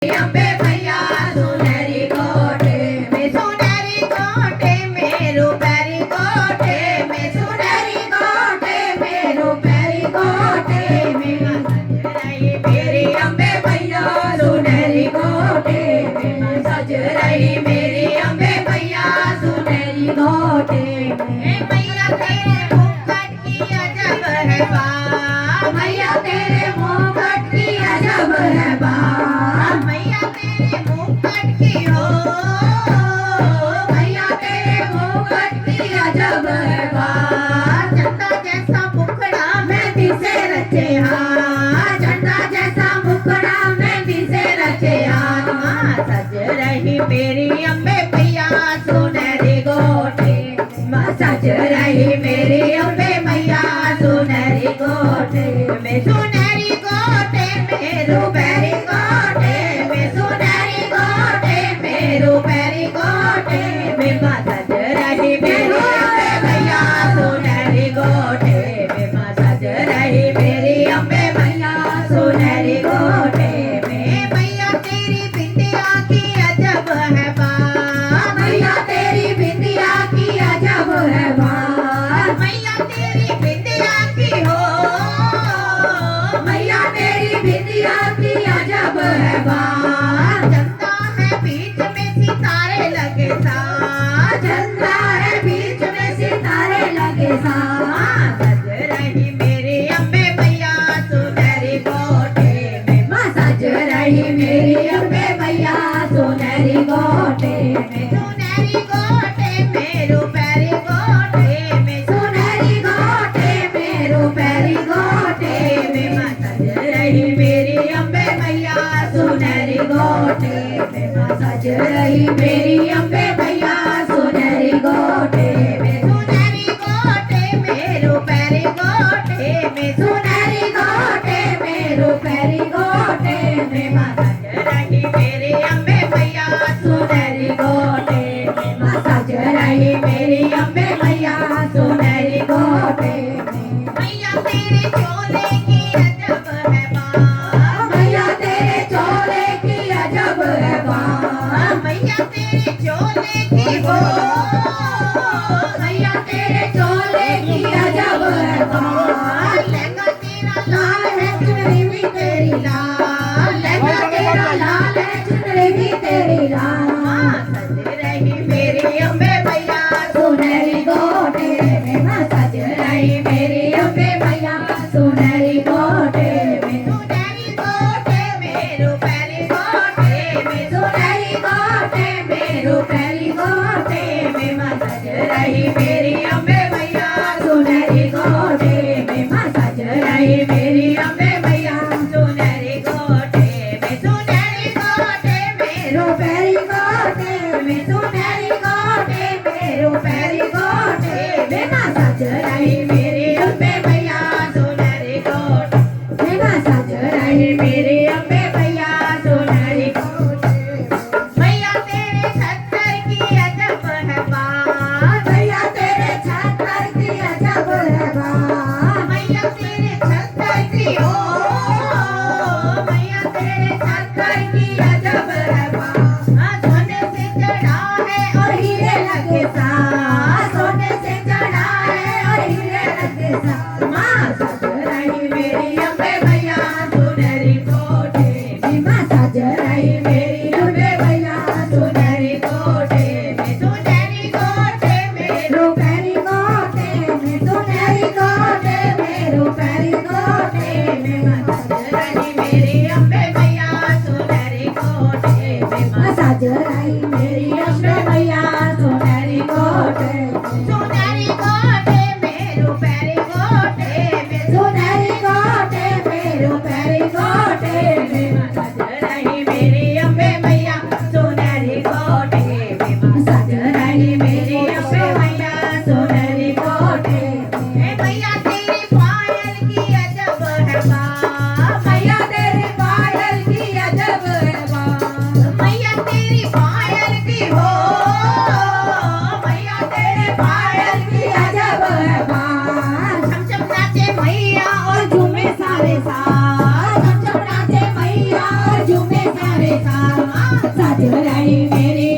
अम्बे मैया सुनहरी कोटे में सुनहरी कोटे में रूपहरी कोटे में सुनहरी कोटे में रूपहरी कोटे में रही मेरी अम्बे मैया सुनहरी कोटे में सज रही मेरी अम्बे मैया सुनहरी कोटे में मैया तेरे मुकुट की अजब है बात मैया तेरे मुकुट की अजब है बात मैया तेरे मुकुट की हो मैया तेरे मुकुट की अजब है बात चंदा जैसा मुखड़ा मेहंदी से रचे हाथ चंदा जैसा मुखड़ा मेहंदी से रचे हाथ माँ सज रही मेरी अम्बे मैया सुनहरी कोटे माँ सज रही मेरी अम्बे मैया सुनहरी कोटे में सुनहरी कोटे में रूपहरी कोटे में सुनहरी कोटे में रूपहरी कोटे में माँ सज रही मेरी अम्बे मैया सुनहरी कोटे में माँ सज रही मेरी अम्बे मैया सुनहरी कोटे में मैया तेरी बिंदिया की अजब है बात मैया तेरी बिंदिया की अजब है बात मैया तेरी बिंदिया की हो मैया तेरी बिंदिया की अजब है बात चंदा है बीच में सितारे लगे साथ चंदा है बीच में सितारे लगे साथ सज रही मेरी अम्बे मैया सुनहरी कोटे में माँ सज रही मेरी अम्बे मैया सुनहरी कोटे में सुनहरी कोटे में रूपहरी कोटे में सुनहरी कोटे में रूपहरी कोटे में माँ सज रही मेरी अम्बे मैया सुनहरी कोटे में माँ सज रही मेरी अम्बे मैया सुनहरी कोटे में सुनहरी कोटे में रूपहरी कोटे में सुनहरी कोटे में रूपहरी कोटे में माँ सज रही मेरी अम्बे मैया सुनहरी कोटे में माँ सज रही मेरी अम्बे मैया सुनहरी कोटे में मैया तेरे चोले की अजब है बात मैया तेरे चोले की अजब है बात मैया तेरे चोले की हो मैया तेरे चोले की अजब है बात लहंगा तेरा लाल है चुनरी भी तेरी लाल लहंगा तेरा लाल है चुनरी भी तेरी लाल सज रही मेरी अम्बे मैया सुनहरी कोटे में माँ सज रही मेरी अम्बे मैया सुनहरी कोटे में सुनहरी कोटे में रूपहरी कोटे में सुनहरी कोटे में रूपहरी कोटे में माँ सज रही मेरी अम्बे मैया सुनहरी कोटे में माँ सज रही मेरी अम्बे मैया सुनहरी कोटे में रूपहरी कोटे साजो रानी मेरी